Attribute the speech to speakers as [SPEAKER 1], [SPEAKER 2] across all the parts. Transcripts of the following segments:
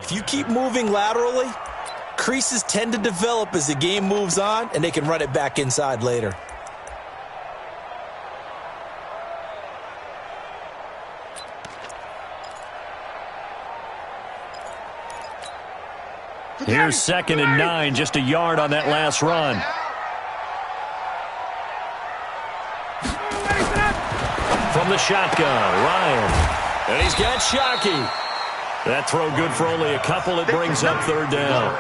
[SPEAKER 1] If you keep moving laterally, creases tend to develop as the game moves on, and they can run it back inside later.
[SPEAKER 2] Here's 2nd and 9, just a yard on that last run. From the shotgun, Ryan. And he's got Shockey. That throw good for only a couple. It brings up 3rd down.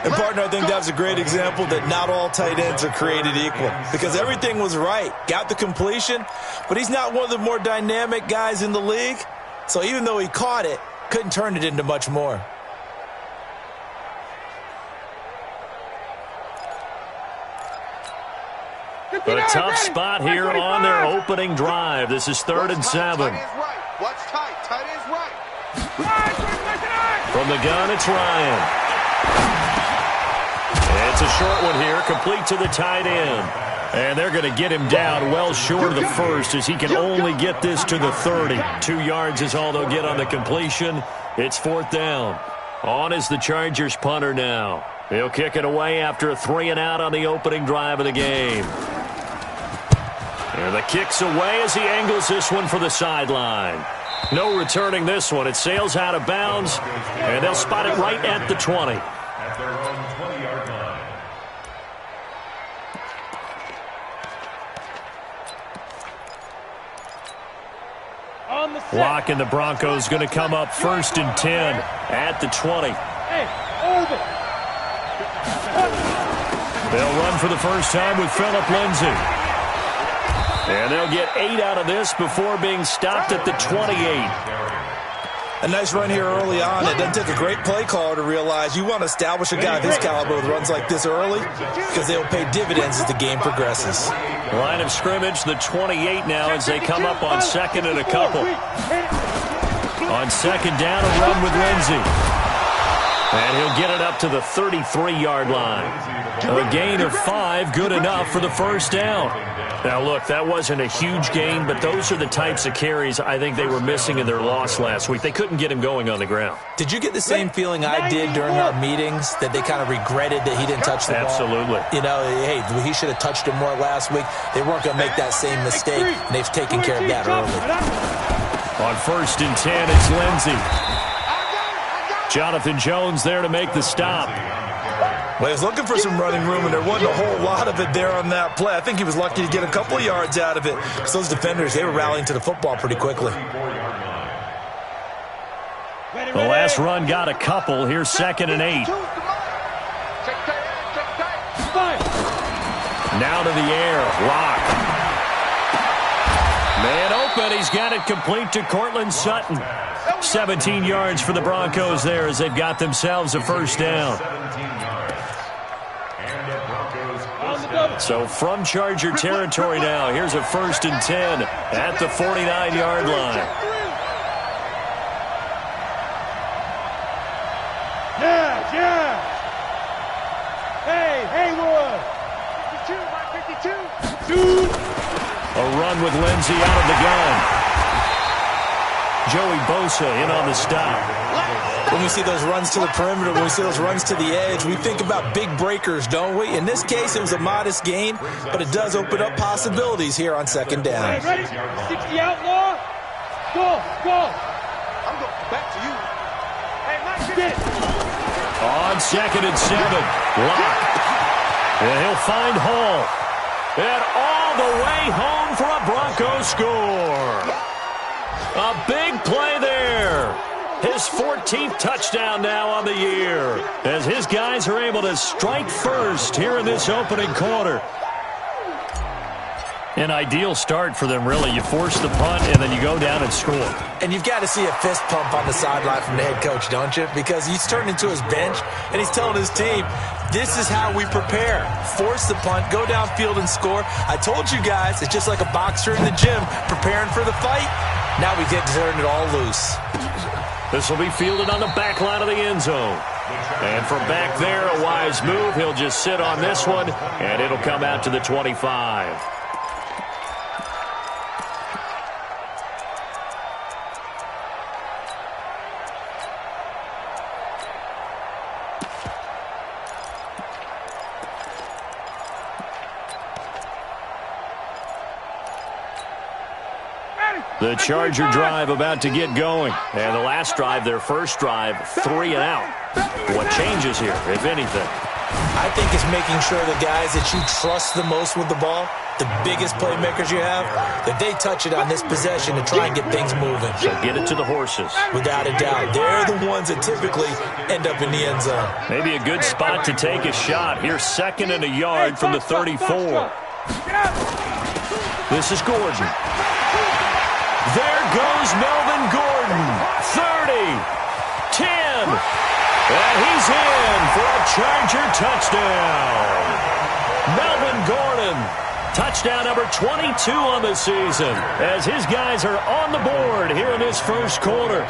[SPEAKER 1] And, partner, I think that's a great example that not all tight ends are created equal. Because everything was right. Got the completion, but he's not one of the more dynamic guys in the league. So even though he caught it, couldn't turn it into much more.
[SPEAKER 2] A tough spot here on their opening drive. This is 3rd and 7.
[SPEAKER 3] What's tight? Tight is right.
[SPEAKER 2] From the gun, it's Ryan. It's a short one here, complete to the tight end. And they're going to get him down well short of the first as he can only get this to the 30. 2 yards is all they'll get on the completion. It's 4th down. On is the Chargers punter now. He'll kick it away after a 3-and-out on the opening drive of the game. And the kick's away as he angles this one for the sideline. No returning this one. It sails out of bounds, and they'll spot it right at the 20.
[SPEAKER 4] At their own 20-yard line.
[SPEAKER 2] Lock and the Broncos going to come up 1st and 10 at the 20. They'll run for the first time with Phillip Lindsay. And they'll get 8 out of this before being stopped at the 28.
[SPEAKER 1] A nice run here early on. It doesn't take a great play caller to realize you want to establish a guy of his caliber with runs like this early because they will pay dividends as the game progresses.
[SPEAKER 2] Line of scrimmage, the 28 now as they come up on 2nd and a couple. On 2nd down, a run with Lindsay. And he'll get it up to the 33-yard line. A gain of 5, good enough for the first down. Now, look, that wasn't a huge gain, but those are the types of carries I think they were missing in their loss last week. They couldn't get him going on the ground.
[SPEAKER 1] Did you get the same feeling I did during our meetings, that they kind of regretted that he didn't touch the ball?
[SPEAKER 2] Absolutely.
[SPEAKER 1] You know, hey, he should have touched it more last week. They weren't going to make that same mistake, and they've taken care of that early.
[SPEAKER 2] On 1st and 10, it's Lindsay. Jonathan Jones there to make the stop.
[SPEAKER 1] Well, he was looking for some running room, and there wasn't a whole lot of it there on that play. I think he was lucky to get a couple of yards out of it. Because those defenders, they were rallying to the football pretty quickly.
[SPEAKER 2] The last run got a couple. Here's 2nd and 8. Now to the air. Lock. Man open. He's got it complete to Cortland Sutton. 17 yards for the Broncos there as they've got themselves a first down. So from Charger territory now, here's a 1st and 10 at the 49-yard line.
[SPEAKER 5] Yeah. Hey, Haywood. 52.
[SPEAKER 2] A run with Lindsay out of the gun. Joey Bosa in on the stop.
[SPEAKER 1] When we see those runs to the perimeter, when we see those runs to the edge, we think about big breakers, don't we? In this case, it was a modest gain, but it does open up possibilities here on 2nd down.
[SPEAKER 5] Hey, ready? 60 outlaw. Go.
[SPEAKER 3] I'm going back to you.
[SPEAKER 5] Hey, Mike, get it.
[SPEAKER 2] On 2nd and 7. Lock. And he'll find Hall. And all the way home for a Broncos score. A big play there. His 14th touchdown now on the year as his guys are able to strike first here in this opening quarter. An ideal start for them, really. You force the punt, and then you go down and score.
[SPEAKER 1] And you've got to see a fist pump on the sideline from the head coach, don't you? Because he's turned into his bench, and he's telling his team, this is how we prepare. Force the punt, go downfield and score. I told you guys, it's just like a boxer in the gym preparing for the fight. Now we get to turn it all loose.
[SPEAKER 2] This will be fielded on the back line of the end zone. And from back there, a wise move. He'll just sit on this one, and it'll come out to the 25. The Charger drive about to get going. And the last drive, their first drive, 3 and out. What changes here, if anything?
[SPEAKER 1] I think it's making sure the guys that you trust the most with the ball, the biggest playmakers you have, that they touch it on this possession to try and get things moving.
[SPEAKER 2] So get it to the horses.
[SPEAKER 1] Without a doubt. They're the ones that typically end up in the end zone.
[SPEAKER 2] Maybe a good spot to take a shot. Here's 2nd and a yard from the 34. This is Gordon. There goes Melvin Gordon. 30, 10, and he's in for a Charger touchdown. Melvin Gordon, touchdown number 22 on the season, as his guys are on the board here in this first quarter.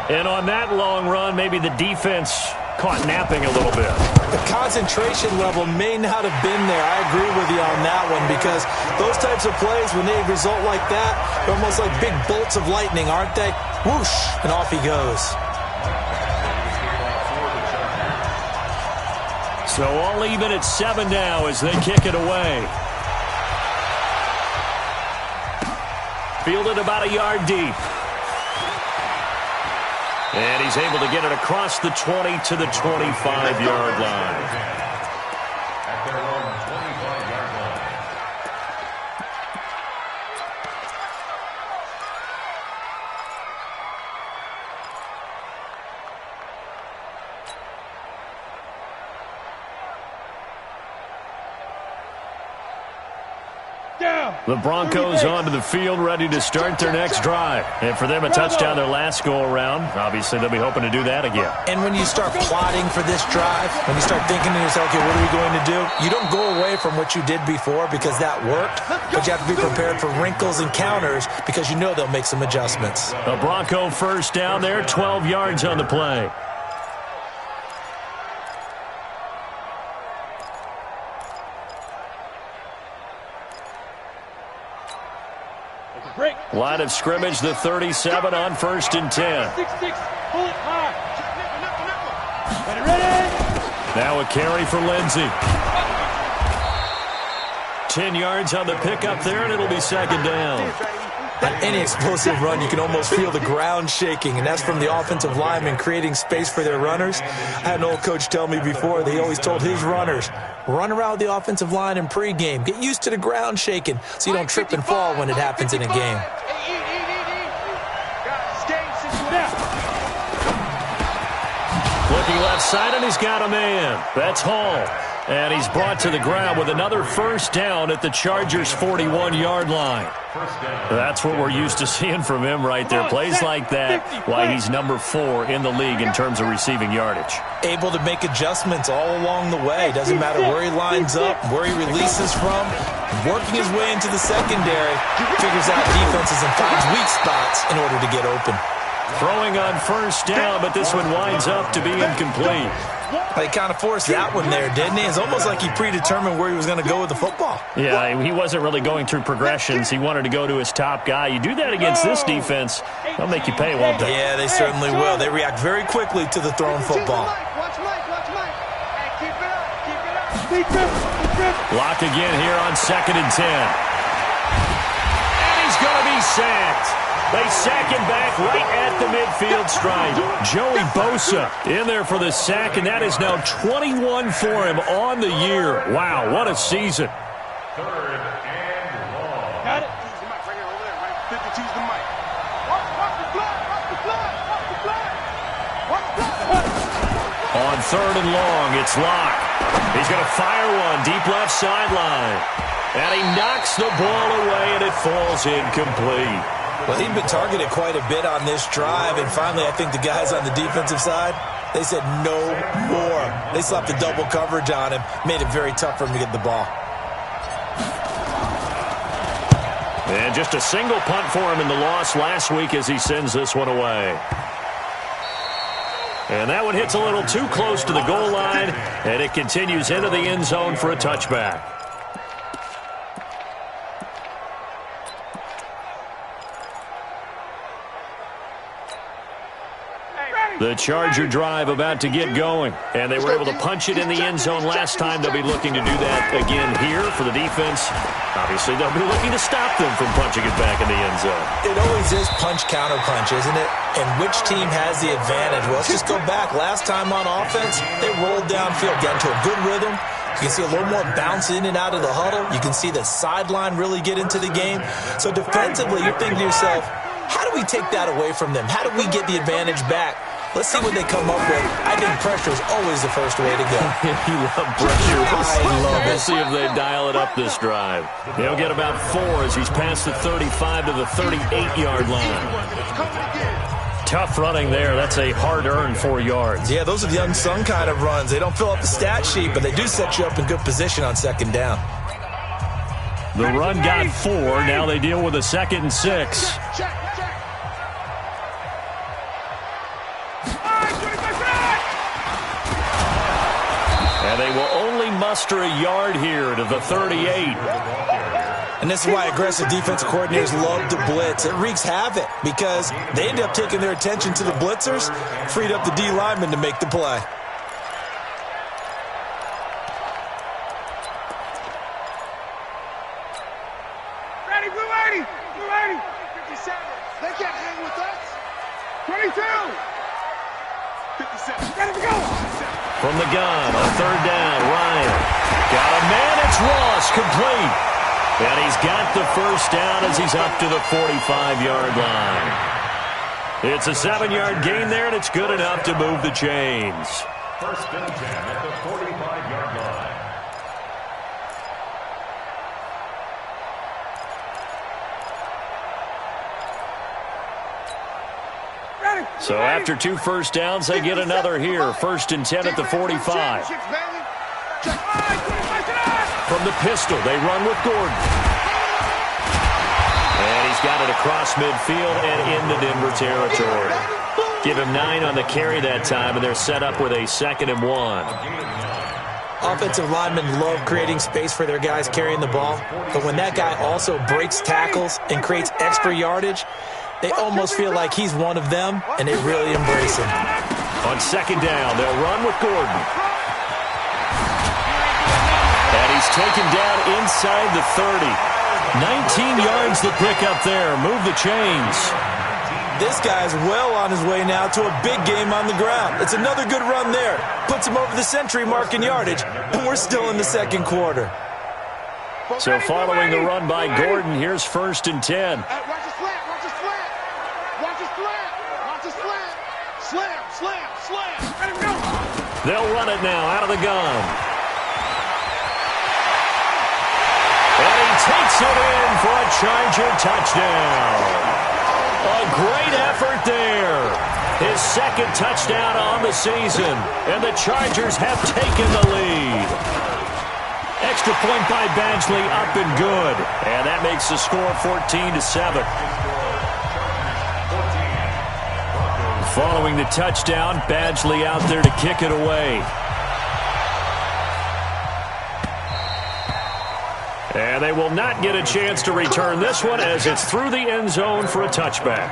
[SPEAKER 2] And on that long run, maybe the defense caught napping a little bit.
[SPEAKER 1] The concentration level may not have been there. I agree with you on that one, because those types of plays, when they result like that, they're almost like big bolts of lightning, aren't they? Whoosh, and off he goes.
[SPEAKER 2] So all even at 7 now as they kick it away. Fielded about a yard deep. And he's able to get it across the 20 to the 25-yard line.
[SPEAKER 4] At their own 25-yard line.
[SPEAKER 2] The Broncos onto the field, ready to start their next drive. And for them, a touchdown their last go-around. Obviously, they'll be hoping to do that again.
[SPEAKER 1] And when you start plotting for this drive, when you start thinking to yourself, okay, what are we going to do? You don't go away from what you did before because that worked, but you have to be prepared for wrinkles and counters because you know they'll make some adjustments.
[SPEAKER 2] A Bronco first down there, 12 yards on the play. Line of scrimmage, the 37 on 1st and 10.
[SPEAKER 5] 6-6, pull it high. Ready?
[SPEAKER 2] Now a carry for Lindsey. 10 yards on the pickup there, and it'll be 2nd down.
[SPEAKER 1] On any explosive run, you can almost feel the ground shaking, and that's from the offensive linemen creating space for their runners. I had an old coach tell me before, they always told his runners, run around the offensive line in pregame. Get used to the ground shaking so you don't trip and fall when it happens in a game.
[SPEAKER 2] Looking left side, and he's got a man. That's Hall. And he's brought to the ground with another first down at the Chargers' 41-yard line. That's what we're used to seeing from him right there. Plays like that, why he's number 4 in the league in terms of receiving yardage.
[SPEAKER 1] Able to make adjustments all along the way. Doesn't matter where he lines up, where he releases from. Working his way into the secondary, figures out defenses and finds weak spots in order to get open.
[SPEAKER 2] Throwing on first down, but this one winds up to be incomplete.
[SPEAKER 1] He kind of forced that one there, didn't he? It's almost like he predetermined where he was going to go with the football.
[SPEAKER 2] Yeah, he wasn't really going through progressions. He wanted to go to his top guy. You do that against this defense, they'll make you pay, won't they?
[SPEAKER 1] Yeah, they certainly will. They react very quickly to the thrown football.
[SPEAKER 3] Watch Mike. Hey, keep it up.
[SPEAKER 2] Block again here on 2nd and 10. And he's going to be sacked. They sack him back right at the midfield stripe. Joey Bosa in there for the sack, and that is now 21 for him on the year. Wow, what a season.
[SPEAKER 4] 3rd and long.
[SPEAKER 5] Got it.
[SPEAKER 3] Choose the mic right here over there, right? 50, choose the mic. Watch the flag.
[SPEAKER 2] On 3rd and long, it's Locke. He's going to fire one deep left sideline. And he knocks the ball away, and it falls incomplete.
[SPEAKER 1] Well, he'd been targeted quite a bit on this drive, and finally I think the guys on the defensive side, they said no more. They slapped the double coverage on him, made it very tough for him to get the ball.
[SPEAKER 2] And just a single punt for him in the loss last week as he sends this one away. And that one hits a little too close to the goal line, and it continues into the end zone for a touchback. The Charger drive about to get going. And they were able to punch it in the end zone last time. They'll be looking to do that again here for the defense. Obviously, they'll be looking to stop them from punching it back in the end zone.
[SPEAKER 1] It always is punch-counter-punch, isn't it? And which team has the advantage? Well, let's just go back. Last time on offense, they rolled downfield, got into a good rhythm. You can see a little more bounce in and out of the huddle. You can see the sideline really get into the game. So defensively, you're thinking to yourself, how do we take that away from them? How do we get the advantage back? Let's see what they come up with. I think pressure is always the first way to go.
[SPEAKER 2] You love pressure.
[SPEAKER 1] I love it.
[SPEAKER 2] We'll see if they dial it up this drive. They'll get about 4 as he's past the 35 to the 38-yard line. Tough running there. That's a hard-earned 4 yards.
[SPEAKER 1] Yeah, those are the unsung kind of runs. They don't fill up the stat sheet, but they do set you up in good position on second down.
[SPEAKER 2] The run got 4. Now they deal with a 2nd and 6. And they will only muster a yard here to the 38.
[SPEAKER 1] And this is why aggressive defensive coordinators love to blitz. It wreaks havoc because they end up taking their attention to the blitzers, freed up the D lineman to make the play.
[SPEAKER 3] Ready, blue 80, blue 80, 57. They can't hang with us. 22. 57. Ready to go.
[SPEAKER 2] From the gun on 3rd down, Ryan. Got a man, it's Ross, complete. And he's got the first down as he's up to the 45-yard line. It's a 7-yard gain there, and it's good enough to move the chains.
[SPEAKER 4] First and 10 at the 45-yard line.
[SPEAKER 2] So after 2 first downs, they get another here. First and 10 at the 45. From the pistol, they run with Gordon. And he's got it across midfield and into Denver territory. Give him 9 on the carry that time, and they're set up with a 2nd and 1.
[SPEAKER 1] Offensive linemen love creating space for their guys carrying the ball, but when that guy also breaks tackles and creates extra yardage, they almost feel like he's one of them, and they really embrace him.
[SPEAKER 2] On 2nd down, they'll run with Gordon. And he's taken down inside the 30. 19 yards to pick up there. Move the chains.
[SPEAKER 1] This guy's well on his way now to a big game on the ground. It's another good run there. Puts him over the century mark in yardage, and we're still in the 2nd quarter.
[SPEAKER 2] So following the run by Gordon, here's 1st and 10.
[SPEAKER 3] Watch the slant, watch the slant. Watch the slant, watch the slant. Slam, slam, slam. Ready to go.
[SPEAKER 2] They'll run it now out of the gun. And he takes it in for a Charger touchdown. A great effort there. His 2nd touchdown on the season. And the Chargers have taken the lead. Extra point by Badgley, up and good. And that makes the score 14-7. Following the touchdown, Badgley out there to kick it away. And they will not get a chance to return this one as it's through the end zone for a touchback.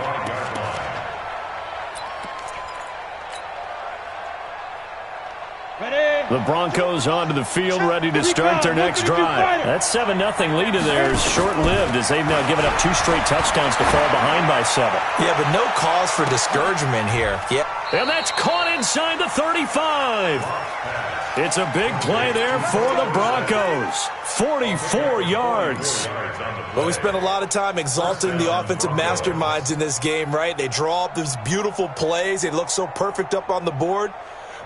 [SPEAKER 2] The Broncos onto the field, ready to start their next drive. That 7-0 lead of theirs short-lived as they've now given up 2 straight touchdowns to fall behind by 7.
[SPEAKER 1] Yeah, but no cause for discouragement here. Yeah.
[SPEAKER 2] And that's caught inside the 35. It's a big play there for the Broncos. 44 yards.
[SPEAKER 1] Well, we spent a lot of time exalting the offensive masterminds in this game, right? They draw up these beautiful plays. They look so perfect up on the board.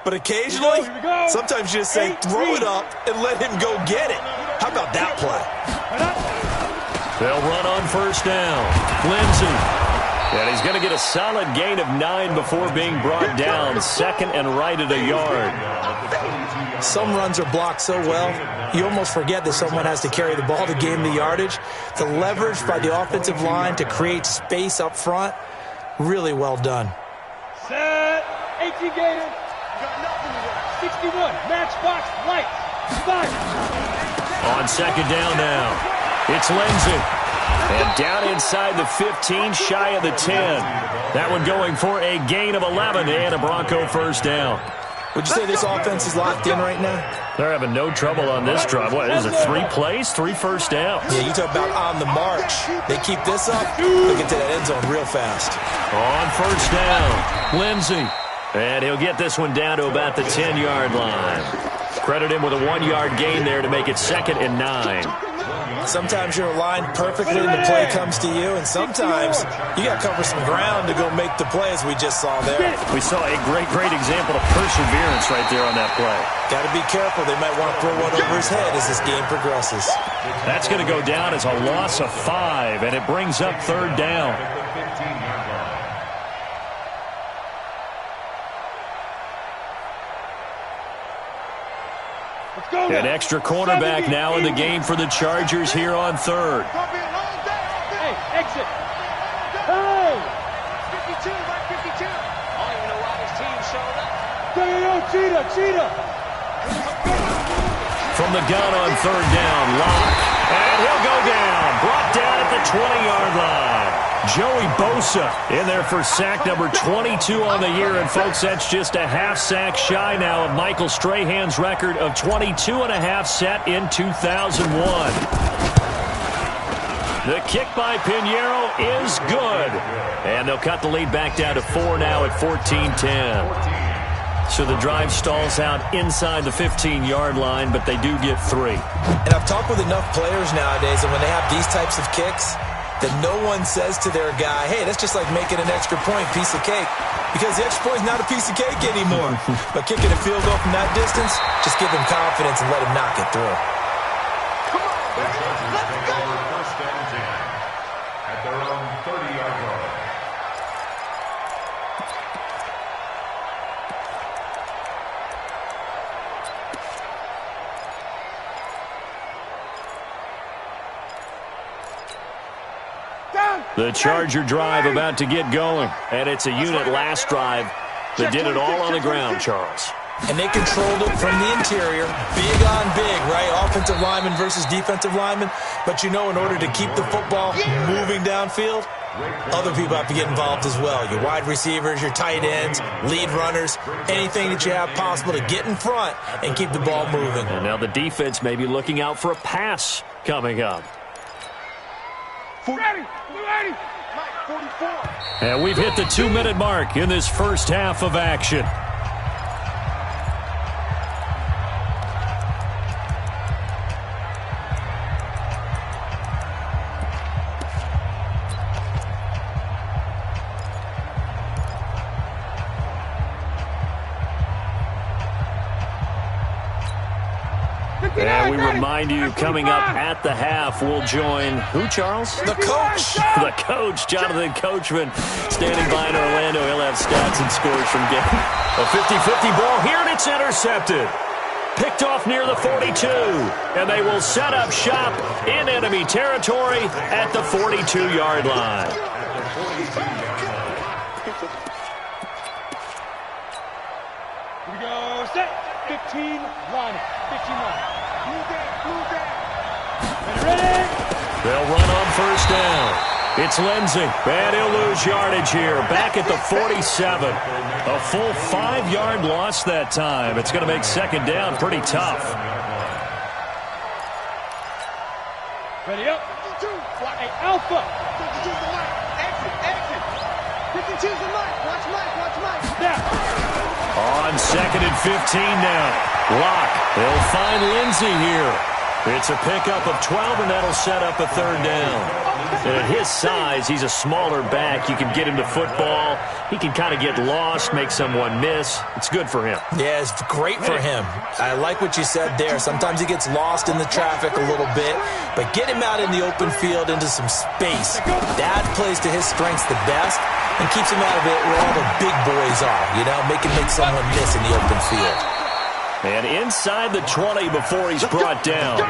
[SPEAKER 1] But occasionally, sometimes you just say, throw it up and let him go get it. How about that play?
[SPEAKER 2] They'll run on 1st down. Lindsey. And he's going to get a solid gain of 9 before being brought down. 2nd and right at a yard.
[SPEAKER 1] Some runs are blocked so well, you almost forget that someone has to carry the ball to gain the yardage. The leverage by the offensive line to create space up front, really well done.
[SPEAKER 5] Set. 18 Gators. 61. Matchbox lights. Fire.
[SPEAKER 2] On 2nd down now, it's Lindsey. And down inside the 15, shy of the 10. That one going for a gain of 11 and a Bronco first down.
[SPEAKER 1] Would you say this offense is locked in right now?
[SPEAKER 2] They're having no trouble on this drive. What is it, 3 plays, 3 first downs?
[SPEAKER 1] Yeah, you talk about on the march. They keep this up, they'll get to that end zone real fast.
[SPEAKER 2] On first down, Lindsey. And he'll get this one down to about the 10-yard line. Credit him with a 1-yard gain there to make it 2nd and 9.
[SPEAKER 1] Sometimes you're aligned perfectly and the play comes to you, and sometimes you got to cover some ground to go make the play, as we just saw there.
[SPEAKER 2] We saw a great example of perseverance right there on that play.
[SPEAKER 1] Got to be careful. They might want to throw one over his head as this game progresses.
[SPEAKER 2] That's going to go down as a loss of 5, and it brings up 3rd down. An extra cornerback now in the game for the Chargers here on 3rd.
[SPEAKER 5] Hey, exit. Hey!
[SPEAKER 3] 52 by 52. I don't even know why this team showed up.
[SPEAKER 5] Cheetah.
[SPEAKER 2] From the gun on 3rd down, Locke. And he'll go down. Brought down at the 20-yard line. Joey Bosa in there for sack number 22 on the year. And, folks, that's just a half sack shy now of Michael Strahan's record of 22.5 set in 2001. The kick by Pinheiro is good. And they'll cut the lead back down to 4 now at 14-10. So the drive stalls out inside the 15-yard line, but they do get 3.
[SPEAKER 1] And I've talked with enough players nowadays, and when they have these types of kicks, that no one says to their guy, hey, that's just like making an extra point, piece of cake. Because the extra point is not a piece of cake anymore. But kicking a field goal from that distance, just give him confidence and let him knock it through.
[SPEAKER 3] Come on, baby. Let's go.
[SPEAKER 4] First and 10 at their own 30-yard line.
[SPEAKER 2] The Charger drive about to get going. And it's a unit last drive that did it all on the ground, Charles.
[SPEAKER 1] And they controlled it from the interior. Big on big, right? Offensive lineman versus defensive lineman. But you know, in order to keep the football moving downfield, other people have to get involved as well. Your wide receivers, your tight ends, lead runners, anything that you have possible to get in front and keep the ball moving.
[SPEAKER 2] And now the defense may be looking out for a pass coming up.
[SPEAKER 3] Ready. Mike, 44.
[SPEAKER 2] And we've hit the 2-minute mark in this first half of action. And we remind you, coming up at the half, we'll join who, Charles?
[SPEAKER 1] The coach.
[SPEAKER 2] The coach, Jonathan Coachman, standing by in Orlando. He'll have stats and scores from game. A 50-50 ball here, and it's intercepted. Picked off near the 42. And they will set up shop in enemy territory at the 42-yard line.
[SPEAKER 5] Here we go. Set. 15 line. 15 line.
[SPEAKER 3] Move that.
[SPEAKER 5] Ready?
[SPEAKER 2] They'll run on first down. It's Lindsey, and he'll lose yardage here. Back at the 47. A full 5-yard loss that time. It's going to make second down pretty tough.
[SPEAKER 5] Ready up. Hey, Alpha.
[SPEAKER 3] 52's the light. Exit. 52's the light. Watch Mike.
[SPEAKER 5] Snap.
[SPEAKER 2] On second and 15 now. Locke. They'll find Lindsey here. It's a pickup of 12, and that'll set up a third down. And at his size, he's a smaller back. You can get him to football. He can kind of get lost, make someone miss. It's good for him.
[SPEAKER 1] Yeah, it's great for him. I like what you said there. Sometimes he gets lost in the traffic a little bit, but get him out in the open field into some space. That plays to his strengths the best and keeps him out of it where all the big boys are, you know, make someone miss in the open field.
[SPEAKER 2] And inside the 20 before he's brought down.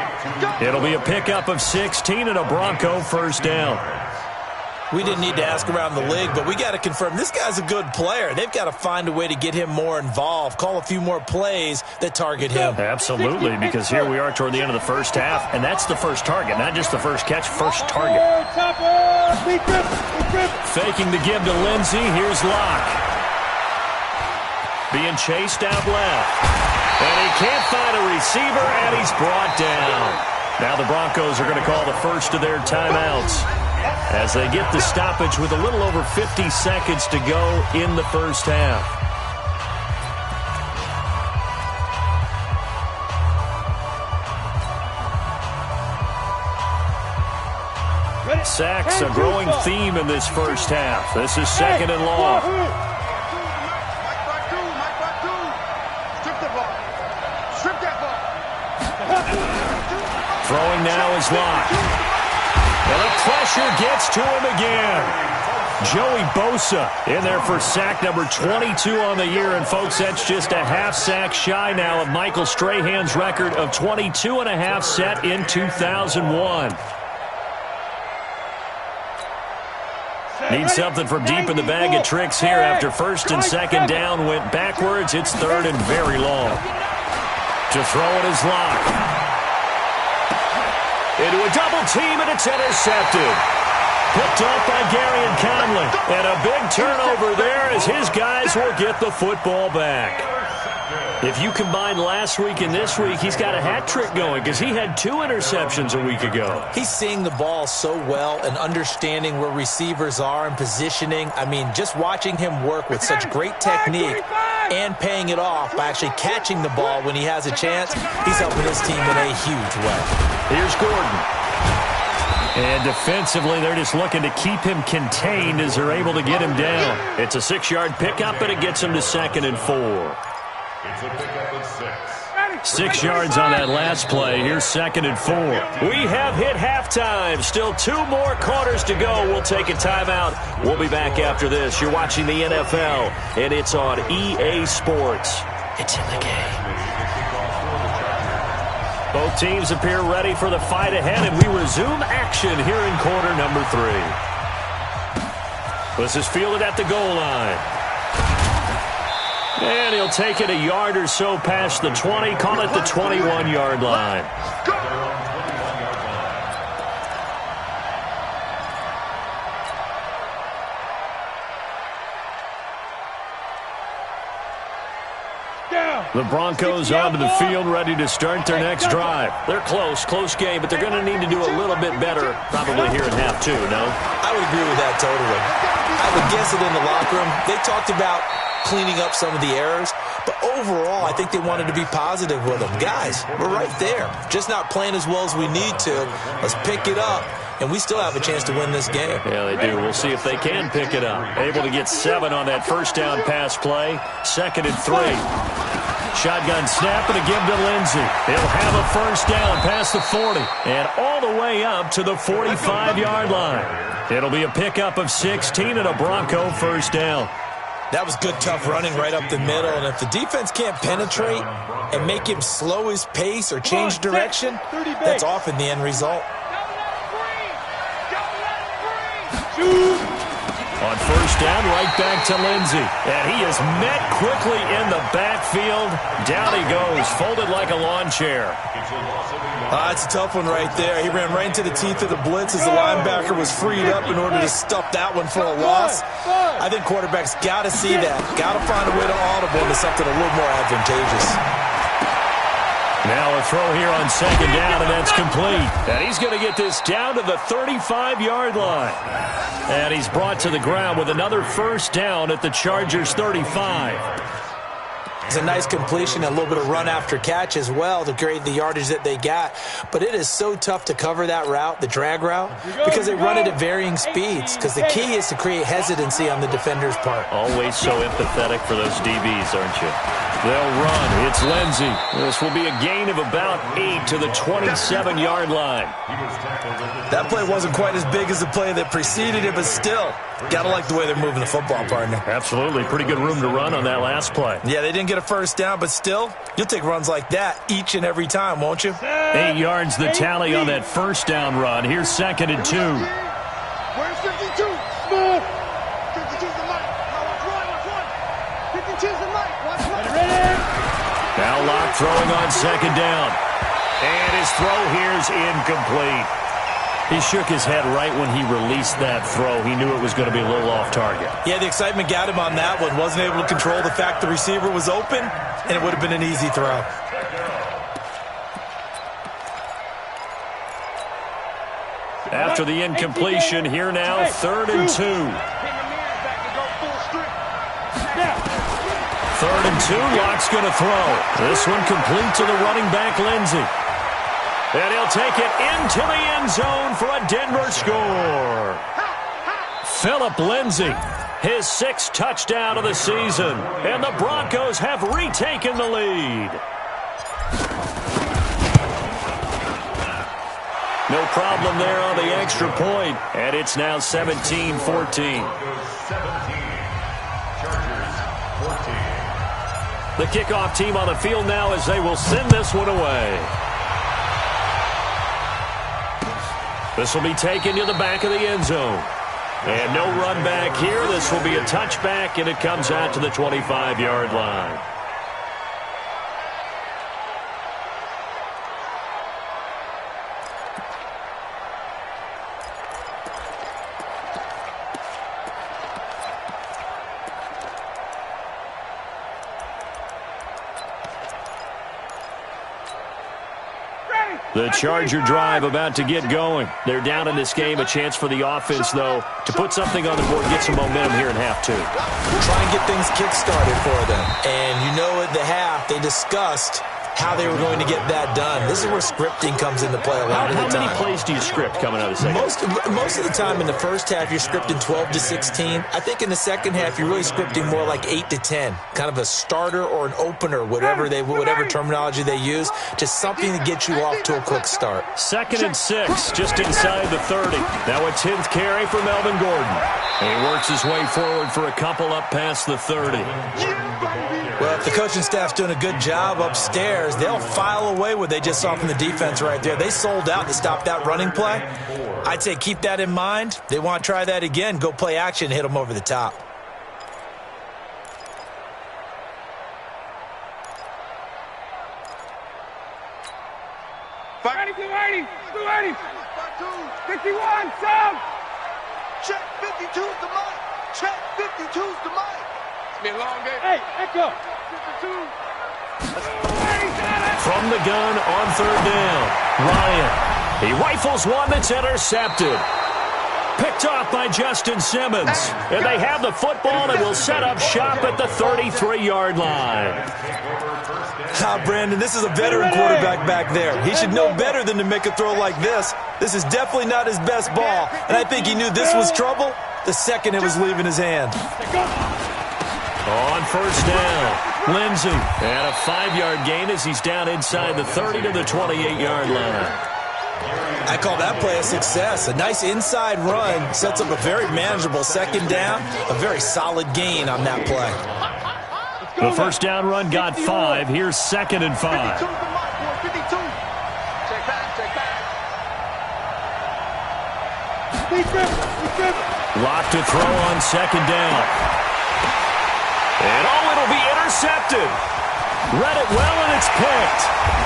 [SPEAKER 2] It'll be a pickup of 16 and a Bronco first down.
[SPEAKER 1] We didn't need to ask around the league, but we got to confirm this guy's a good player. They've got to find a way to get him more involved, call a few more plays that target him.
[SPEAKER 2] Absolutely, because here we are toward the end of the first half, and that's the first target, not just the first catch, first target. Faking the give to Lindsey. Here's Locke. Being chased out left. And he can't find a receiver, and he's brought down. Now the Broncos are going to call the first of their timeouts as they get the stoppage with a little over 50 seconds to go in the first half. Sacks, a growing theme in this first half. This is second and long. Throwing now is Locke. And the pressure gets to him again. Joey Bosa in there for sack number 22 on the year. And, folks, that's just a half sack shy now of Michael Strahan's record of 22 and a half set in 2001. Needs something from deep in the bag of tricks here after first and second down went backwards. It's third and very long. To throw it is Locke. Into a double team, and it's intercepted. Picked off by Garyon Conley. And a big turnover there as his guys will get the football back. If you combine last week and this week, he's got a hat trick going because he had 2 interceptions a week ago.
[SPEAKER 1] He's seeing the ball so well and understanding where receivers are and positioning. I mean, just watching him work with such great technique and paying it off by actually catching the ball when he has a chance, he's helping his team in a huge way.
[SPEAKER 2] Here's Gordon. And defensively, they're just looking to keep him contained as they're able to get him down. It's a 6-yard pickup, and it gets him to 2nd and 4.
[SPEAKER 4] It's a pickup of 6.
[SPEAKER 2] 6 yards on that last play. Here's 2nd and 4. We have hit halftime. Still 2 more quarters to go. We'll take a timeout. We'll be back after this. You're watching the NFL, and it's on EA Sports. It's in the game. Both teams appear ready for the fight ahead, and we resume action here in quarter number 3. This is fielded at the goal line. And he'll take it a yard or so past the 20, call it the 21-yard line. The Broncos onto the field, ready to start their next drive. They're close game, but they're going to need to do a little bit better probably here in half 2, no?
[SPEAKER 1] I would agree with that totally. I would guess it in the locker room. They talked about cleaning up some of the errors, but overall, I think they wanted to be positive with them. Guys, we're right there. Just not playing as well as we need to. Let's pick it up, and we still have a chance to win this game.
[SPEAKER 2] Yeah, they do. We'll see if they can pick it up. Able to get 7 on that first down pass play. 2nd and 3. Shotgun snap and a give to Lindsey. He'll have a first down past the 40 and all the way up to the 45-yard line. It'll be a pickup of 16 and a Bronco first down.
[SPEAKER 1] That was good, tough running right up the middle, and if the defense can't penetrate and make him slow his pace or change direction, that's often the end result.
[SPEAKER 2] On first down, right back to Lindsey. And he is met quickly in the backfield. Down he goes, folded like a lawn chair.
[SPEAKER 1] It's a tough one right there. He ran right into the teeth of the blitz as the linebacker was freed up in order to stuff that one for a loss. I think quarterbacks got to see that. Got to find a way to audible into something a little more advantageous.
[SPEAKER 2] Now a throw here on second down, and that's complete. And he's going to get this down to the 35-yard line. And he's brought to the ground with another first down at the Chargers' 35.
[SPEAKER 1] It's a nice completion, a little bit of run after catch as well to create the yardage that they got. But it is so tough to cover that route, the drag route, because they run it at varying speeds. Because the key is to create hesitancy on the defender's part.
[SPEAKER 2] Always so empathetic for those DBs, aren't you? They'll run. It's Lindsey. This will be a gain of about 8 to the 27-yard line.
[SPEAKER 1] That play wasn't quite as big as the play that preceded it, but still, got to like the way they're moving the football, partner.
[SPEAKER 2] Absolutely. Pretty good room to run on that last play.
[SPEAKER 1] Yeah, they didn't get a first down, but still, you'll take runs like that each and every time, won't you?
[SPEAKER 2] 8 yards the tally on that first down run. Here's 2nd and 2.
[SPEAKER 3] Where's 52?
[SPEAKER 2] Now Locke throwing on second down. And his throw here's incomplete. He shook his head right when he released that throw. He knew it was going to be a little off target.
[SPEAKER 1] Yeah, the excitement got him on that one. Wasn't able to control the fact the receiver was open, and it would have been an easy throw.
[SPEAKER 2] After the incompletion, here now, 3rd and 2. 3rd and 2, Locke's going to throw. This one complete to the running back, Lindsey. And he'll take it into the end zone for a Denver score. Phillip Lindsay, his 6th touchdown of the season. And the Broncos have retaken the lead. No problem there on the extra point. And it's now 17-14.
[SPEAKER 4] 17. Chargers 14.
[SPEAKER 2] The kickoff team on the field now as they will send this one away. This will be taken to the back of the end zone. And no run back here. This will be a touchback, and it comes out to the 25-yard line. The Charger drive about to get going. They're down in this game. A chance for the offense, though, to put something on the board, get some momentum here in half 2.
[SPEAKER 1] Try and get things kick-started for them. And you know at the half, they discussed how they were going to get that done. This is where scripting comes into play a lot of the time.
[SPEAKER 2] How many plays do you script coming out of the second?
[SPEAKER 1] Most of the time in the first half, you're scripting 12 to 16. I think in the second half, you're really scripting more like 8 to 10. Kind of a starter or an opener, whatever terminology they use. Just something to get you off to a quick start.
[SPEAKER 2] 2nd and 6, just inside the 30. Now a 10th carry for Melvin Gordon. And he works his way forward for a couple up past the 30.
[SPEAKER 1] Well, if the coaching staff's doing a good job upstairs, they'll file away what they just saw from the defense right there. They sold out to stop that running play. I'd say keep that in mind. They want to try that again. Go play action, hit them over the top.
[SPEAKER 5] Ready, 280, 51, sub.
[SPEAKER 3] Check 52's the mic. Check 52's the mic. It's been a long day.
[SPEAKER 5] Hey, Echo. 52.
[SPEAKER 2] From the gun on 3rd down, Ryan. He rifles one that's intercepted. Picked off by Justin Simmons. And they have the football and will set up shop at the 33-yard line.
[SPEAKER 1] Brandon, this is a veteran quarterback back there. He should know better than to make a throw like this. This is definitely not his best ball. And I think he knew this was trouble the second it was leaving his hand.
[SPEAKER 2] On 1st down, Lindsey. And a 5-yard gain as he's down inside the 30 to the 28-yard line.
[SPEAKER 1] I call that play a success. A nice inside run sets up a very manageable 2nd down. A very solid gain on that play.
[SPEAKER 2] The 1st down run got 5. Here's 2nd and 5.
[SPEAKER 3] 52's the mic, boy. 52. Check back, check back.
[SPEAKER 2] Locke to throw on 2nd down. And it'll be intercepted. Read it well, and it's picked.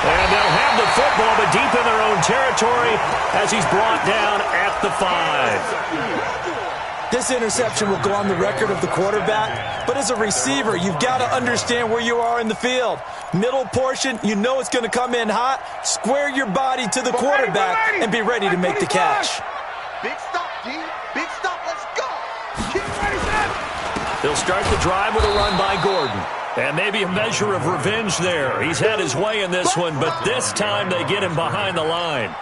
[SPEAKER 2] And they'll have the football, but deep in their own territory as he's brought down at the 5.
[SPEAKER 1] This interception will go on the record of the quarterback, but as a receiver, you've got to understand where you are in the field. Middle portion, you know it's going to come in hot. Square your body to the quarterback and be ready to make the catch.
[SPEAKER 3] Big stop, D. Big stop. Let's go. Keep ready, set.
[SPEAKER 2] They'll start the drive with a run by Gordon. And maybe a measure of revenge there. He's had his way in this one, but this time they get him behind the line.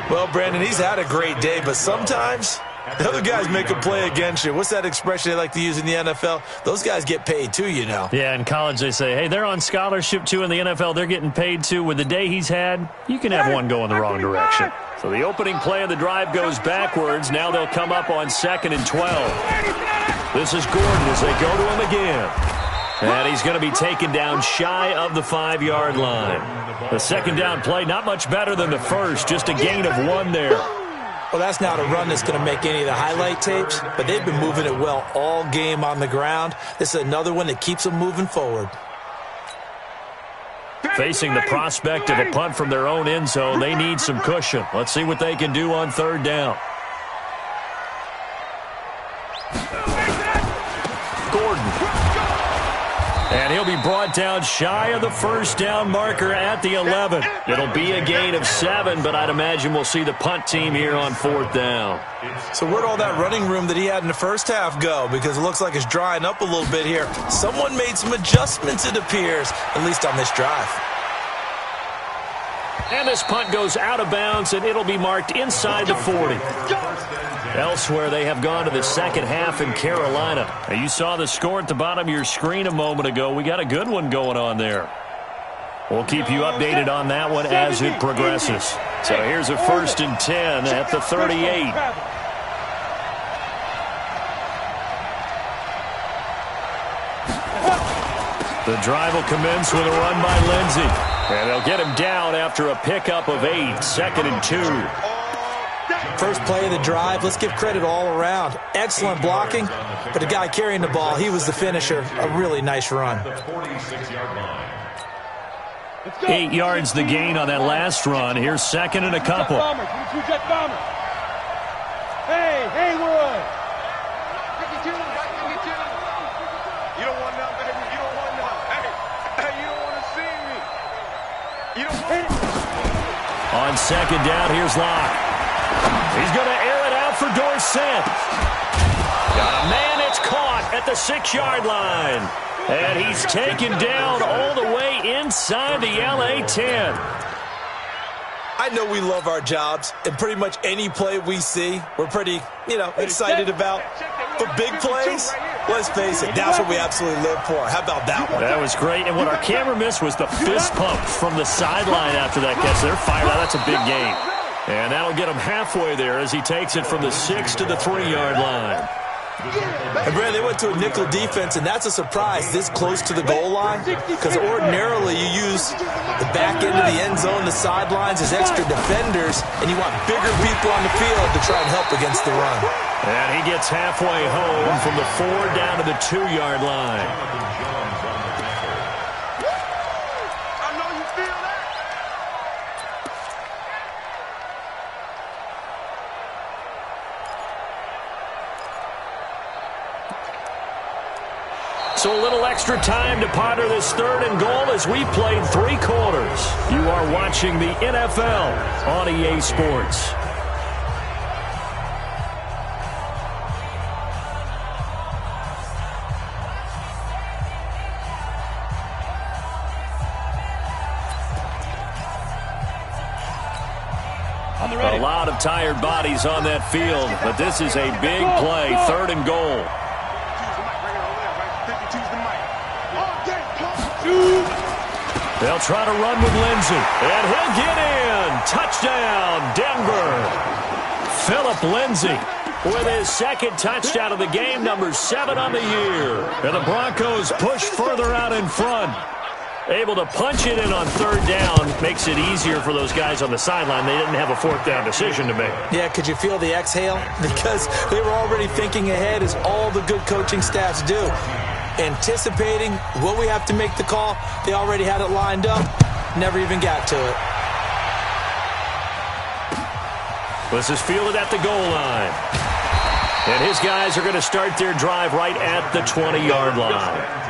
[SPEAKER 1] Well, Brandon, he's had a great day, but sometimes the other guys make a play against you. What's that expression they like to use in the NFL? Those guys get paid too, you know.
[SPEAKER 2] Yeah, in college they say, hey, they're on scholarship too. In the NFL, they're getting paid too. With the day he's had, you can have one go in the wrong direction. So the opening play of the drive goes backwards. Now they'll come up on 2nd and 12. This is Gordon as they go to him again. And he's going to be taken down shy of the 5-yard line. The 2nd down play, not much better than the first, just a gain of 1 there.
[SPEAKER 1] Well, that's not a run that's going to make any of the highlight tapes, but they've been moving it well all game on the ground. This is another one that keeps them moving forward.
[SPEAKER 2] Facing the prospect of a punt from their own end zone, they need some cushion. Let's see what they can do on third down. Gordon. And he'll be brought down shy of the first down marker at the 11. It'll be a gain of 7, but I'd imagine we'll see the punt team here on fourth down.
[SPEAKER 1] So where'd all that running room that he had in the first half go? Because it looks like it's drying up a little bit here. Someone made some adjustments, it appears, at least on this drive.
[SPEAKER 2] And this punt goes out of bounds, and it'll be marked inside the 40. Elsewhere, they have gone to the second half in Carolina. Now, you saw the score at the bottom of your screen a moment ago. We got a good one going on there. We'll keep you updated on that one as it progresses. So here's a 1st and 10 at the 38. The drive will commence with a run by Lindsey. And they'll get him down after a pickup of 8, 2nd and 2.
[SPEAKER 1] First play of the drive, let's give credit all around. Excellent blocking, but the guy carrying the ball, he was the finisher. A really nice run.
[SPEAKER 2] 8 yards the gain on that last run. Here's 2nd and a couple.
[SPEAKER 5] Hey, Haywood!
[SPEAKER 3] You don't want nothing, baby. You don't want nothing. Hey, you don't want to see me. You don't want
[SPEAKER 2] On 2nd down, here's Locke. He's going to air it out for Dorsett. Got a man, it's caught at the 6-yard line. And he's taken down all the way inside the LA 10.
[SPEAKER 1] I know we love our jobs, and pretty much any play we see, we're pretty, excited about. But big plays, let's face it, that's what we absolutely live for. How about that one?
[SPEAKER 2] That was great, and what our camera missed was the fist pump from the sideline after that catch. They're fired out. That's a big gain. And that'll get him halfway there as he takes it from the 6 to the 3-yard line.
[SPEAKER 1] And Brad, they went to a nickel defense, and that's a surprise this close to the goal line, because ordinarily you use the back end of the end zone, the sidelines as extra defenders, and you want bigger people on the field to try and help against the run.
[SPEAKER 2] And he gets halfway home from the 4 down to the 2-yard line.
[SPEAKER 3] I know you feel that.
[SPEAKER 2] So a little extra time to ponder this 3rd and goal as we played 3 quarters. You are watching the NFL on EA Sports. A lot of tired bodies on that field, but this is a big play, 3rd and goal. They'll try to run with Lindsey, and he'll get in. Touchdown, Denver. Phillip Lindsey with his 2nd touchdown of the game, number 7 on the year. And the Broncos push further out in front. Able to punch it in on 3rd down. Makes it easier for those guys on the sideline. They didn't have a 4th down decision to make.
[SPEAKER 1] Yeah, could you feel the exhale? Because they were already thinking ahead, as all the good coaching staffs do. Anticipating what we have to make the call. They already had it lined up. Never even got to it.
[SPEAKER 2] This is fielded at the goal line. And his guys are going to start their drive right at the 20-yard line.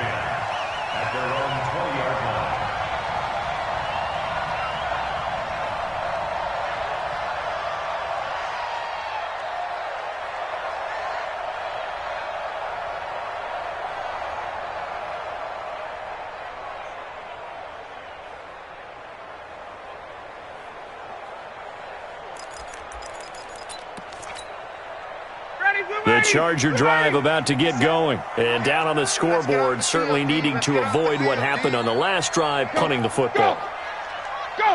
[SPEAKER 2] The Charger drive about to get going. And down on the scoreboard, certainly needing to avoid what happened on the last drive, punting the football.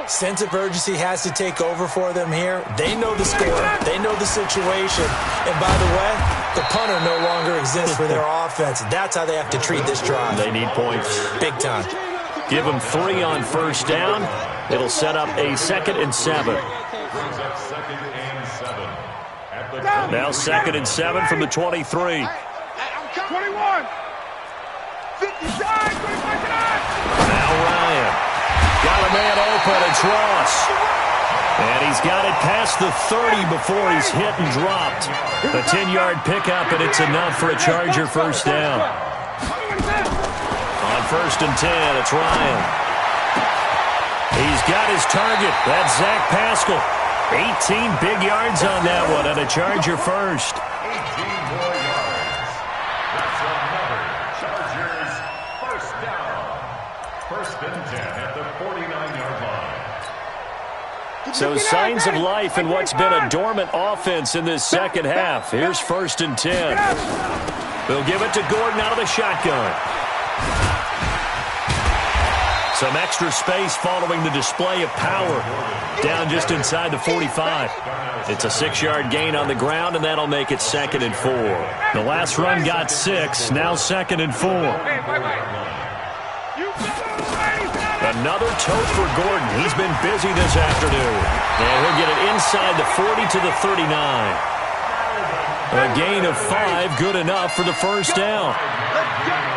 [SPEAKER 1] Sense of urgency has to take over for them here. They know the score. They know the situation. And by the way, the punter no longer exists for their offense. That's how they have to treat this drive.
[SPEAKER 2] They need points.
[SPEAKER 1] Big time.
[SPEAKER 2] Give them 3 on 1st down. It'll set up a 2nd and 7.
[SPEAKER 4] Brings up 2nd and 7.
[SPEAKER 2] Now 2nd and 7 from the 23.
[SPEAKER 3] Hey, I'm counting. 21. 50 side. 25 tonight.
[SPEAKER 2] Now Ryan. Got a man open. It's Ross. And he's got it past the 30 before he's hit and dropped. A 10-yard pickup, and it's enough for a Charger first down. On 1st and 10, it's Ryan. He's got his target. That's Zach Pascal. 18 big yards on that one, and a Charger first.
[SPEAKER 4] 18 more yards. That's another Chargers first down. 1st and 10 at the 49-yard line.
[SPEAKER 2] So signs of life in what's been a dormant offense in this second half. Here's 1st and 10. They'll give it to Gordon out of the shotgun. Some extra space following the display of power. Down just inside the 45. It's a 6-yard gain on the ground, and that'll make it 2nd and 4. The last run got 6. Now 2nd and 4. Another tote for Gordon. He's been busy this afternoon. And he'll get it inside the 40 to the 39. A gain of 5, good enough for the first down.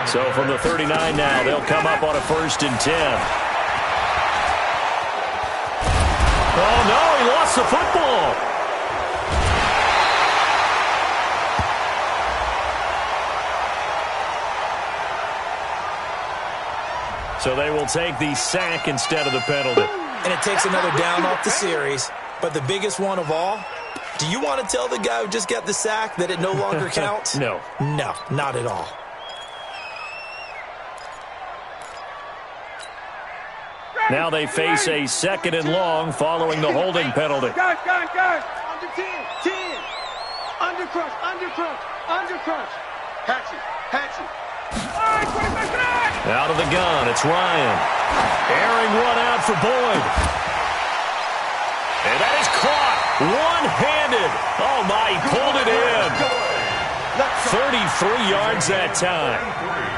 [SPEAKER 2] So from the 39 now, they'll come up on a 1st and 10. Oh, no, he lost the football. So they will take the sack instead of the penalty.
[SPEAKER 1] And it takes another down off the series. But the biggest one of all, do you want to tell the guy who just got the sack that it no longer counts?
[SPEAKER 2] No.
[SPEAKER 1] No, not at all.
[SPEAKER 2] Now they face a 2nd and long following the holding penalty.
[SPEAKER 3] Guys. Under 10. 10. Under crunch. Hatchet.
[SPEAKER 2] Out of the gun, it's Ryan. Airing one out for Boyd. And that is caught. One-handed. Oh, my, he pulled it in. 33 yards that time.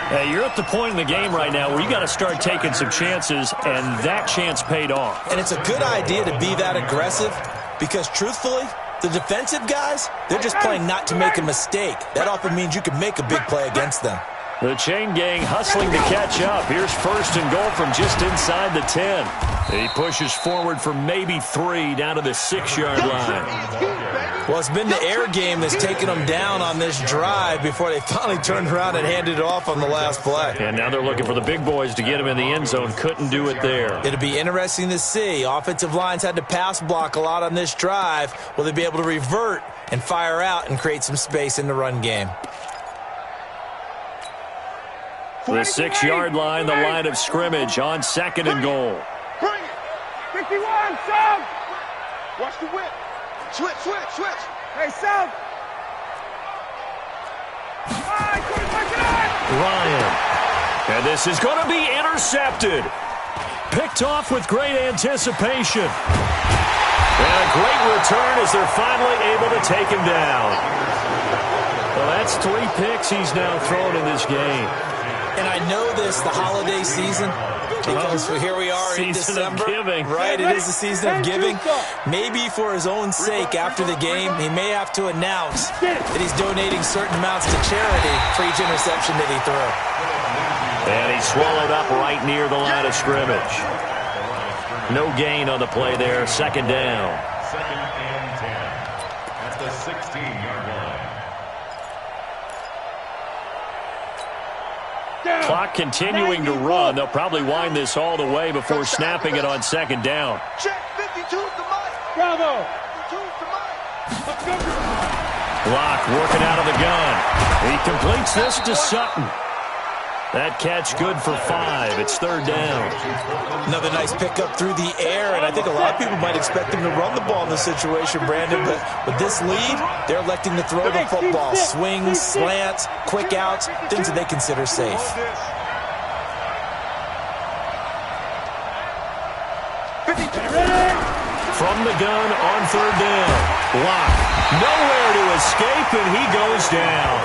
[SPEAKER 2] Hey, you're at the point in the game right now where you got to start taking some chances, and that chance paid off.
[SPEAKER 1] And it's a good idea to be that aggressive because, truthfully, the defensive guys, they're just playing not to make a mistake. That often means you can make a big play against them.
[SPEAKER 2] The chain gang hustling to catch up. Here's 1st and goal from just inside the 10. He pushes forward for maybe 3 down to the 6-yard line.
[SPEAKER 1] Well, it's been the air game that's taken them down on this drive before they finally turned around and handed it off on the last play.
[SPEAKER 2] And now they're looking for the big boys to get him in the end zone. Couldn't do it there.
[SPEAKER 1] It'll be interesting to see. Offensive lines had to pass block a lot on this drive. Will they be able to revert and fire out and create some space in the run game?
[SPEAKER 2] The 6-yard line, the line of scrimmage on 2nd and goal.
[SPEAKER 3] Bring it. 51, South. Watch the whip. Switch. Hey, South.
[SPEAKER 2] Ryan. And this is going to be intercepted. Picked off with great anticipation. And a great return as they're finally able to take him down. Well, that's 3 picks he's now thrown in this game.
[SPEAKER 1] And I know this, the holiday season, because here we are in December.
[SPEAKER 2] Giving.
[SPEAKER 1] Right, it is the season of giving. Maybe for his own sake, after the game, he may have to announce that he's donating certain amounts to charity for each interception that he threw.
[SPEAKER 2] And he's swallowed up right near the line of scrimmage. No gain on the play there, 2nd down.
[SPEAKER 4] 2nd and 10 at the 16-yard line.
[SPEAKER 2] Clock continuing to run. They'll probably wind this all the way before snapping it on 2nd down.
[SPEAKER 3] Check 52's the mic.
[SPEAKER 5] Bravo.
[SPEAKER 3] 52's the mic.
[SPEAKER 5] Let's go.
[SPEAKER 2] Block working out of the gun. He completes this to Sutton. That catch good for 5. It's 3rd down.
[SPEAKER 1] Another nice pickup through the air, and I think a lot of people might expect him to run the ball in this situation, Brandon, but with this lead, they're electing to throw the football. Swings, slants, quick outs, things that they consider safe.
[SPEAKER 2] From the gun on 3rd down. Block. Nowhere to escape, and he goes down.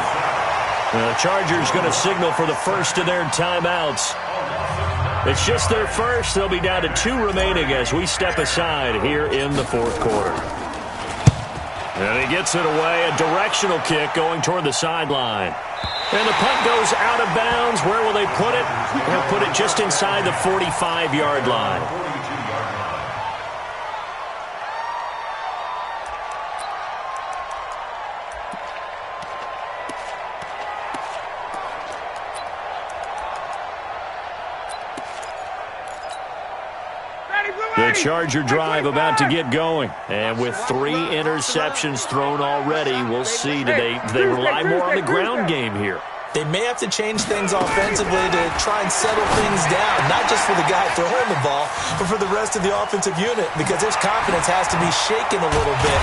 [SPEAKER 2] The Chargers going to signal for the first of their timeouts. It's just their first. They'll be down to 2 remaining as we step aside here in the 4th quarter. And he gets it away, a directional kick going toward the sideline. And the punt goes out of bounds. Where will they put it? They'll put it just inside the 45-yard line. The Charger drive about to get going. And with 3 interceptions thrown already, we'll see today they rely more on the ground game here.
[SPEAKER 1] They may have to change things offensively to try and settle things down, not just for the guy throwing the ball, but for the rest of the offensive unit, because his confidence has to be shaken a little bit.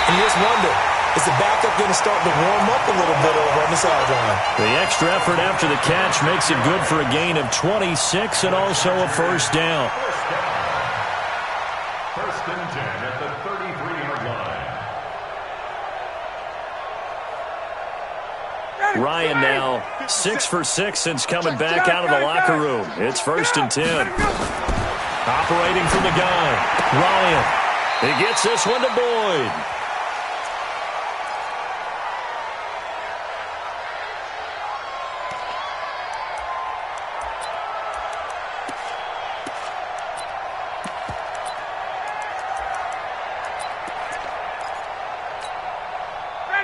[SPEAKER 1] And you just wonder, is the backup going to start to warm up a little bit over on the sideline?
[SPEAKER 2] The extra effort after the catch makes it good for a gain of 26 and also a first down.
[SPEAKER 4] First and 10 at the 33-yard line.
[SPEAKER 2] Ryan now 6 for 6 since coming back out of the locker room. It's first and 10. Operating from the gun, Ryan. He gets this one to Boyd.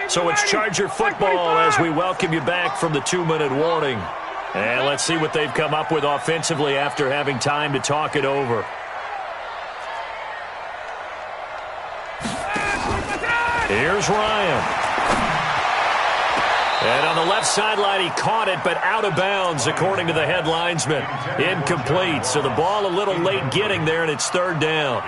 [SPEAKER 2] So it's Charger football as we welcome you back from the 2-minute warning. And let's see what they've come up with offensively after having time to talk it over. Here's Ryan. And on the left sideline, he caught it, but out of bounds, according to the head linesman. Incomplete, so the ball a little late getting there, and it's third down.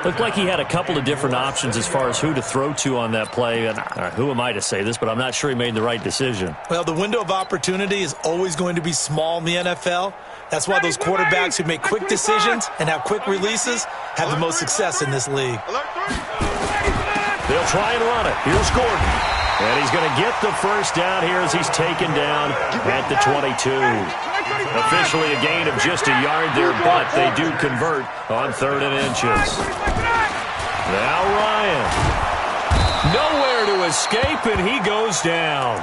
[SPEAKER 2] Looked like he had a couple of different options as far as who to throw to on that play. And who am I to say this, but I'm not sure he made the right decision.
[SPEAKER 1] Well, the window of opportunity is always going to be small in the NFL. That's why those quarterbacks who make quick decisions and have quick releases have the most success in this league.
[SPEAKER 2] They'll try and run it. Here's Gordon. And he's going to get the first down here as he's taken down at the 22. Officially a gain of just a yard there, but they do convert on 3rd and inches. Now Ryan. Nowhere to escape, and he goes down.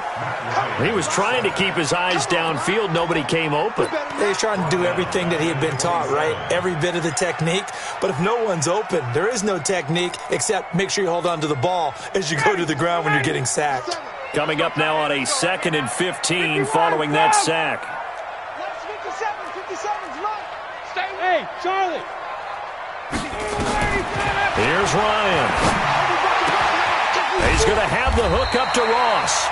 [SPEAKER 2] He was trying to keep his eyes downfield. Nobody came open.
[SPEAKER 1] He's trying to do everything that he had been taught, right? Every bit of the technique. But if no one's open, there is no technique except make sure you hold on to the ball as you go to the ground when you're getting sacked.
[SPEAKER 2] Coming up now on a 2nd and 15 following that sack.
[SPEAKER 3] 57's mine. Hey, Charlie.
[SPEAKER 2] Here's Ryan. He's going to have the hook up to Ross.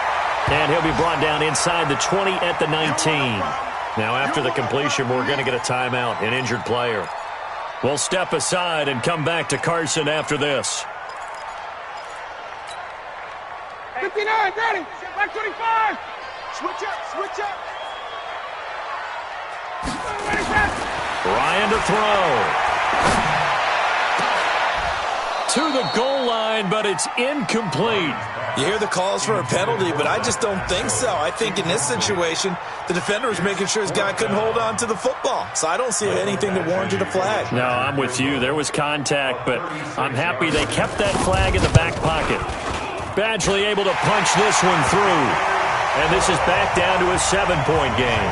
[SPEAKER 2] And he'll be brought down inside the 20 at the 19. Now after the completion, we're going to get a timeout, an injured player. We'll step aside and come back to Carson after this.
[SPEAKER 3] 59, ready. Back 25. Switch up.
[SPEAKER 2] Ryan to throw. To the goal line, but it's incomplete.
[SPEAKER 1] You hear the calls for a penalty, but I just don't think so. I think in this situation, the defender was making sure his guy couldn't hold on to the football. So I don't see anything that warranted a flag.
[SPEAKER 2] No, I'm with you. There was contact, but I'm happy they kept that flag in the back pocket. Badgley able to punch this one through. And this is back down to a 7-point game.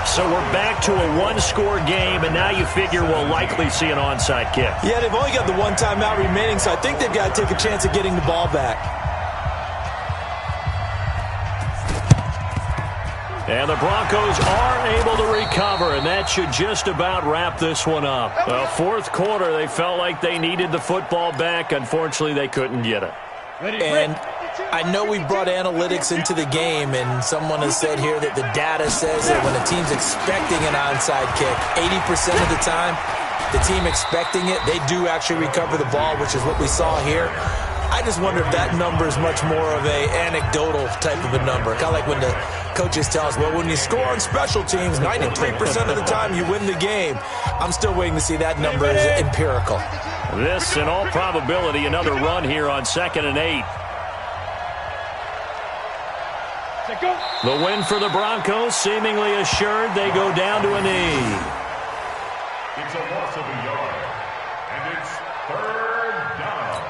[SPEAKER 2] So we're back to a 1-score game, and now you figure we'll likely see an onside kick.
[SPEAKER 1] Yeah, they've only got the 1 timeout remaining, so I think they've got to take a chance of getting the ball back.
[SPEAKER 2] And the Broncos are able to recover, and that should just about wrap this one up. Well, 4th quarter, they felt like they needed the football back. Unfortunately, they couldn't get it.
[SPEAKER 1] And I know we brought analytics into the game, and someone has said here that the data says that when a team's expecting an onside kick, 80% of the time, the team expecting it, they do actually recover the ball, which is what we saw here. I just wonder if that number is much more of a anecdotal type of a number. Kind of like when the coaches tell us, well, when you score on special teams, 93% of the time you win the game. I'm still waiting to see that number is empirical.
[SPEAKER 2] This, in all probability, another run here on 2nd and 8. The win for the Broncos, seemingly assured. They go down to a knee.
[SPEAKER 4] It's a loss of a yard, and it's 3rd down.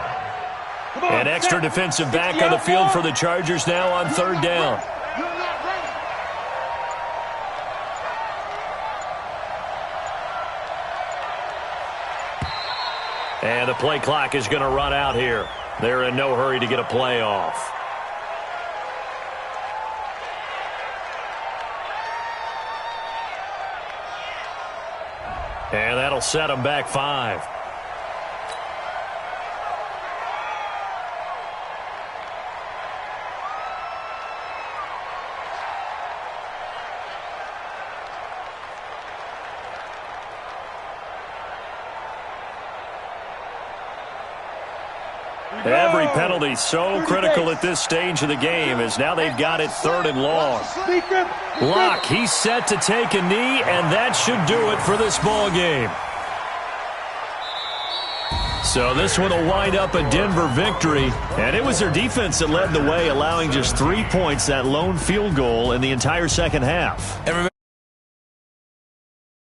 [SPEAKER 2] An extra defensive back on the field for the Chargers now on third down.
[SPEAKER 3] You're not ready.
[SPEAKER 2] And the play clock is going to run out here. They're in no hurry to get a play off. And that'll set them back 5. Every penalty so critical at this stage of the game as now they've got it 3rd and long. Locke, he's set to take a knee, and that should do it for this ball game. So this one will wind up a Denver victory, and it was their defense that led the way, allowing just 3 points, that lone field goal in the entire second half.